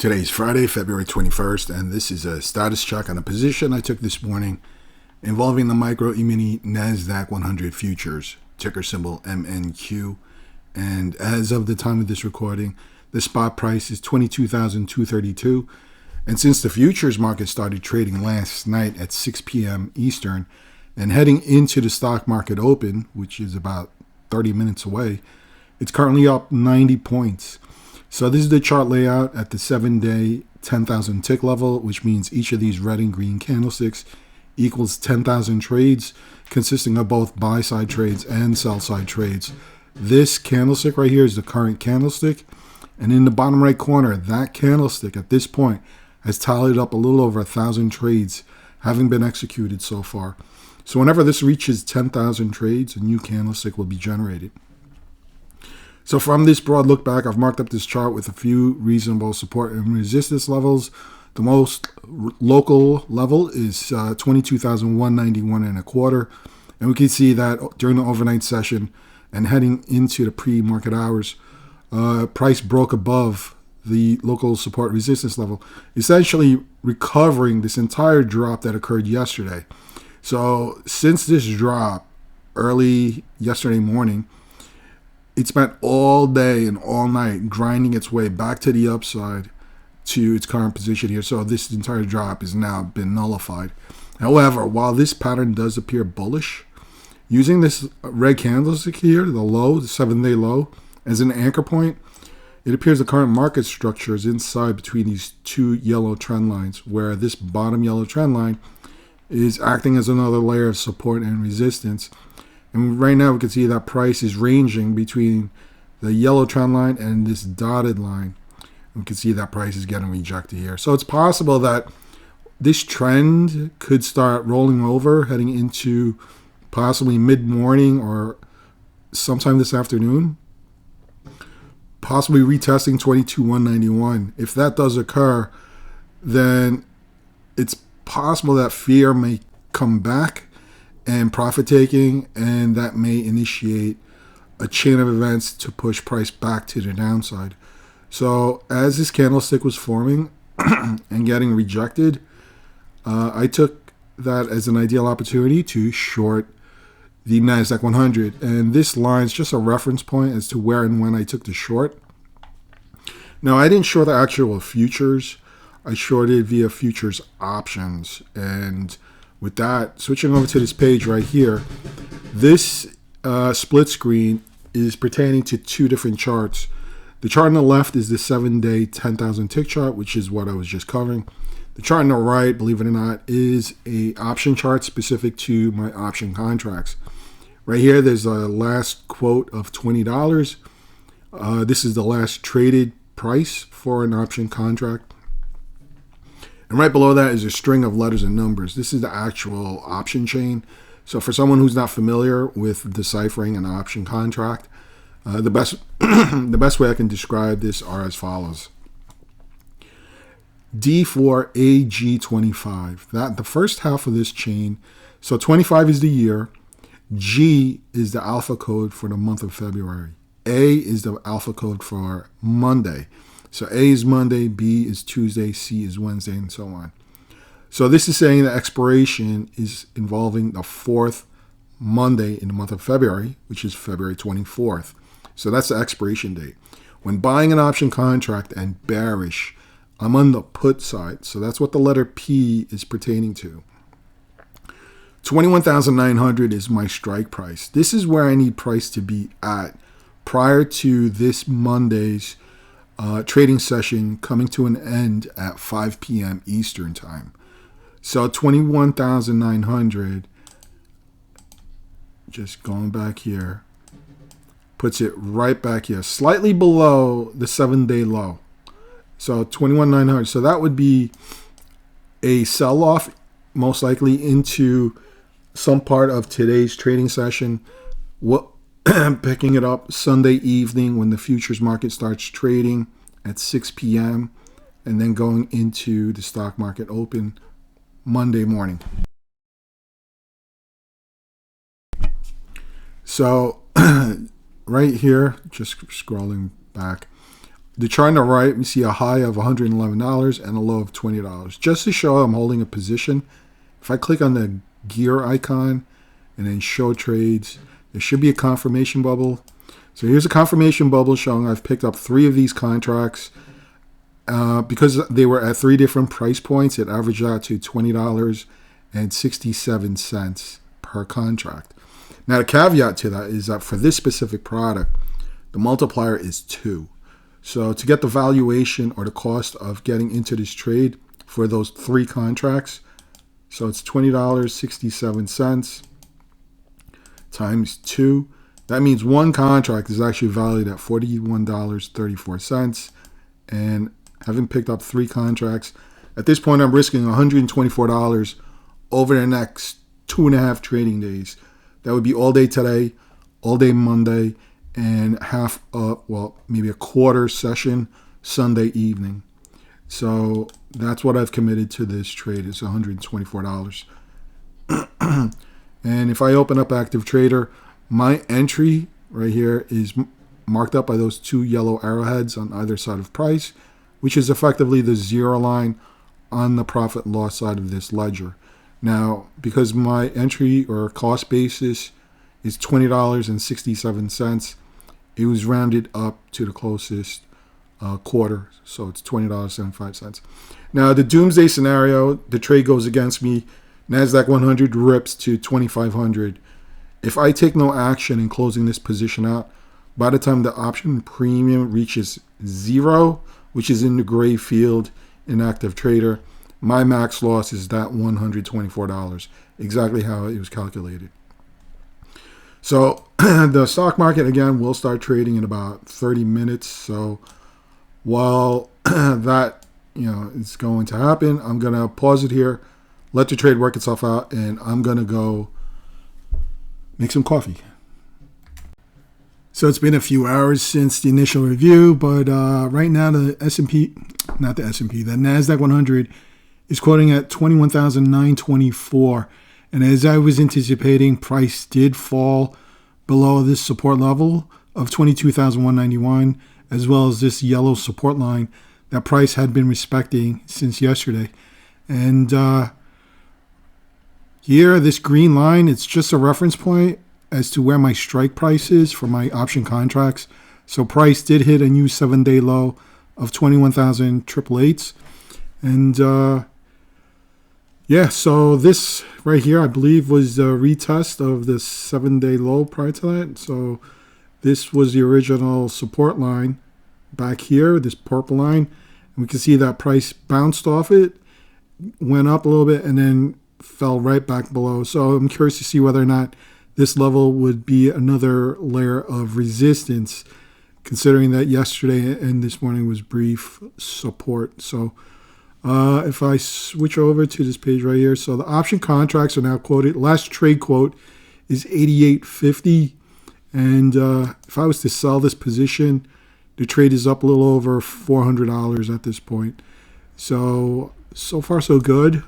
Today's Friday, February 21st, and this is a status check on a position I took this morning involving the micro E-mini NASDAQ 100 futures, ticker symbol MNQ. And as of the time of this recording, the spot price is $22,232. And since the futures market started trading last night at 6 p.m. Eastern and heading into the stock market open, which is about 30 minutes away, it's currently up 90 points. So this is the chart layout at the 7-day 10,000 tick level, which means each of these red and green candlesticks equals 10,000 trades, consisting of both buy-side trades and sell-side trades. This candlestick right here is the current candlestick, and in the bottom right corner, that candlestick at this point has tallied up a little over 1,000 trades having been executed so far. So whenever this reaches 10,000 trades, a new candlestick will be generated. So from this broad look back, I've marked up this chart with a few reasonable support and resistance levels. The most local level is 22,191 and a quarter. And we can see that during the overnight session and heading into the pre-market hours, price broke above the local support resistance level, essentially recovering this entire drop that occurred yesterday. So since this drop early yesterday morning, it spent all day and all night grinding its way back to the upside to its current position here. So this entire drop has now been nullified. However, while this pattern does appear bullish, using this red candlestick here, the low, the 7-day low, as an anchor point, it appears the current market structure is inside between these two yellow trend lines, where this bottom yellow trend line is acting as another layer of support and resistance. And right now we can see that price is ranging between the yellow trend line and this dotted line. We can see that price is getting rejected here. So it's possible that this trend could start rolling over heading into possibly mid-morning or sometime this afternoon, possibly retesting 22,191. If that does occur, then it's possible that fear may come back and profit taking, and that may initiate a chain of events to push price back to the downside. So as this candlestick was forming and getting rejected, I took that as an ideal opportunity to short the NASDAQ 100. And this line is just a reference point as to where and when I took the short. Now, I didn't short the actual futures. I shorted via futures options. And with that, switching over to this page right here, this split screen is pertaining to two different charts. The chart on the left is the 7-day 10,000 tick chart, which is what I was just covering. The chart on the right, believe it or not, is a option chart specific to my option contracts. Right here, there's a last quote of $20. This is the last traded price for an option contract. And right below that is a string of letters and numbers. This is the actual option chain. So for someone who's not familiar with deciphering an option contract, the best way I can describe this are as follows. D4AG25. That the first half of this chain. So 25 is the year. G is the alpha code for the month of February. A is the alpha code for Monday. So A is Monday, B is Tuesday, C is Wednesday, and so on. So this is saying the expiration is involving the fourth Monday in the month of February, which is February 24th. So that's the expiration date. When buying an option contract and bearish, I'm on the put side. So that's what the letter P is pertaining to. 21,900 is my strike price. This is where I need price to be at prior to this Monday's trading session coming to an end at 5 p.m. Eastern time. So 21,900, just going back here, puts it right back here, slightly below the 7-day low. So 21,900. So that would be a sell-off, most likely into some part of today's trading session. Picking it up Sunday evening when the futures market starts trading at 6 p.m. and then going into the stock market open Monday morning. So right here, just scrolling back, The chart on the right, we see a high of $111 and a low of $20. Just to show I'm holding a position, if I click on the gear icon and then show trades, there should be a confirmation bubble. So here's a confirmation bubble showing I've picked up 3 of these contracts. Because they were at 3 different price points, it averaged out to $20.67 per contract. Now, the caveat to that is that for this specific product, the multiplier is 2. So to get the valuation or the cost of getting into this trade for those 3 contracts, so it's $20.67 times 2. That means one contract is actually valued at $41.34. And having picked up 3 contracts, at this point I'm risking $124 over the next 2.5 trading days. That would be all day today, all day Monday, and maybe a quarter session Sunday evening. So that's what I've committed to this trade, is $124. And if I open up Active Trader, my entry right here is marked up by those 2 yellow arrowheads on either side of price, which is effectively the 0 line on the profit and loss side of this ledger. Now, because my entry or cost basis is $20.67, it was rounded up to the closest quarter, so it's $20.75. Now, the doomsday scenario, the trade goes against me. NASDAQ 100 rips to 2,500. If I take no action in closing this position out, by the time the option premium reaches 0, which is in the gray field in Active Trader, my max loss is that $124, exactly how it was calculated. So the stock market, again, will start trading in about 30 minutes. So while that is going to happen, I'm going to pause it here, let the trade work itself out, and I'm going to go make some coffee. So it's been a few hours since the initial review, but right now the NASDAQ 100 is quoting at 21,924. And as I was anticipating, price did fall below this support level of 22,191, as well as this yellow support line that price had been respecting since yesterday. And here, this green line, it's just a reference point as to where my strike price is for my option contracts. So price did hit a new 7-day low of 21,888. And so this right here, I believe, was the retest of the 7-day low prior to that. So this was the original support line back here, this purple line. And we can see that price bounced off it, went up a little bit, and then fell right back below. So I'm curious to see whether or not this level would be another layer of resistance, considering that yesterday and this morning was brief support. So if I switch over to this page right here, so the option contracts are now quoted. Last trade quote is 88.50, and if I was to sell this position, the trade is up a little over $400 at this point. So far so good.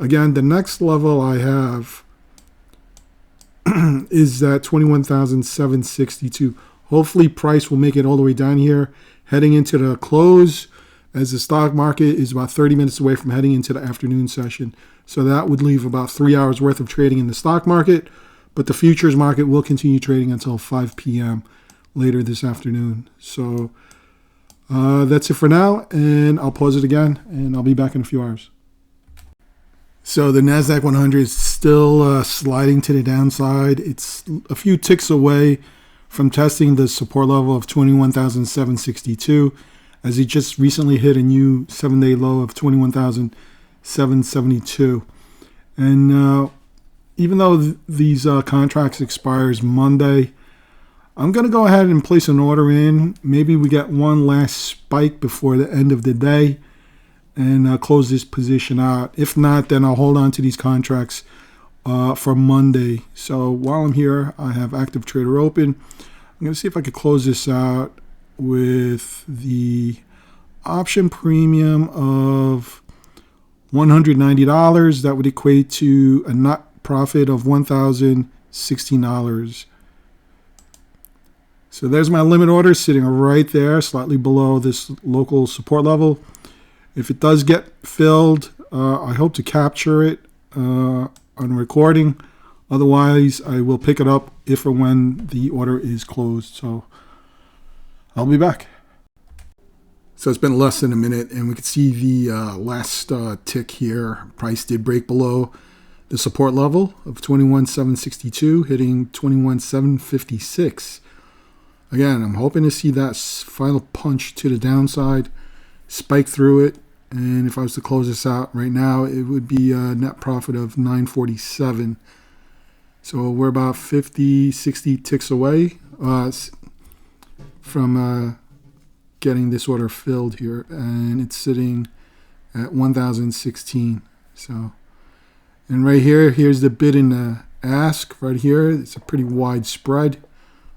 Again, the next level I have is that 21,762. Hopefully price will make it all the way down here, heading into the close, as the stock market is about 30 minutes away from heading into the afternoon session. So that would leave about 3 hours worth of trading in the stock market, but the futures market will continue trading until 5 p.m. later this afternoon. So that's it for now, and I'll pause it again, and I'll be back in a few hours. So the NASDAQ 100 is still sliding to the downside. It's a few ticks away from testing the support level of 21,762, as it just recently hit a new 7-day low of 21,772. And even though these contracts expires Monday, I'm going to go ahead and place an order in. Maybe we get one last spike before the end of the day and close this position out. If not, then I'll hold on to these contracts for Monday. So while I'm here, I have Active Trader open. I'm going to see if I could close this out with the option premium of $190. That would equate to a net profit of $1,016. So there's my limit order sitting right there, slightly below this local support level. If it does get filled, I hope to capture it on recording. Otherwise, I will pick it up if or when the order is closed. So I'll be back. So it's been less than a minute, and we can see the last tick here. Price did break below the support level of 21,762, hitting 21,756. Again, I'm hoping to see that final punch to the downside, spike through it, and if I was to close this out right now, it would be a net profit of 947. So we're about 50, 60 ticks away from getting this order filled here, and it's sitting at 1,016. So, and right here, here's the bid and the ask right here. It's a pretty wide spread.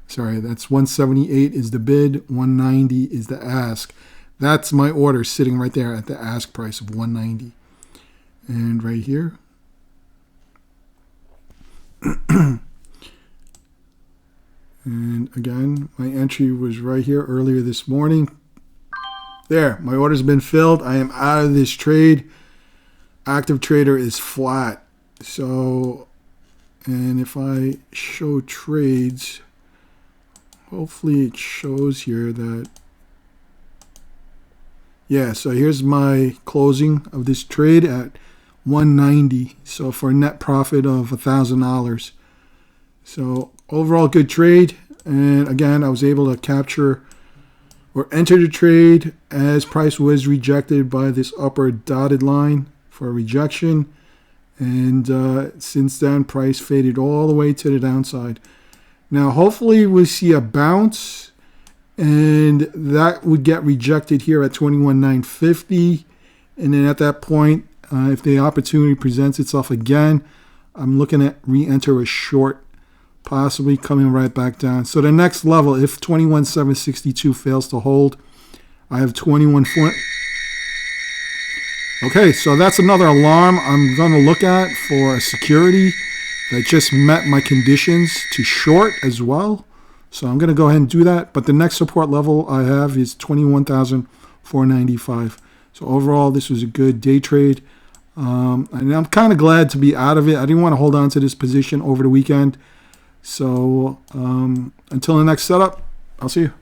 Sorry, that's 178 is the bid, 190 is the ask. That's my order sitting right there at the ask price of 190. And right here, and again, my entry was right here earlier this morning. There, my order's been filled. I am out of this trade. Active trader is flat. So, and if I show trades, hopefully it shows here that, yeah, so here's my closing of this trade at 190. So for a net profit of $1,000. So overall good trade. And again, I was able to capture or enter the trade as price was rejected by this upper dotted line for rejection. And since then, price faded all the way to the downside. Now, hopefully we see a bounce, and that would get rejected here at 21,950. And then at that point, if the opportunity presents itself again, I'm looking at re-enter a short, possibly coming right back down. So the next level, if 21,762 fails to hold, I have 21,400. Okay, so that's another alarm I'm going to look at for a security that just met my conditions to short as well. So I'm going to go ahead and do that. But the next support level I have is 21,495. So overall, this was a good day trade. And I'm kind of glad to be out of it. I didn't want to hold on to this position over the weekend. So until the next setup, I'll see you.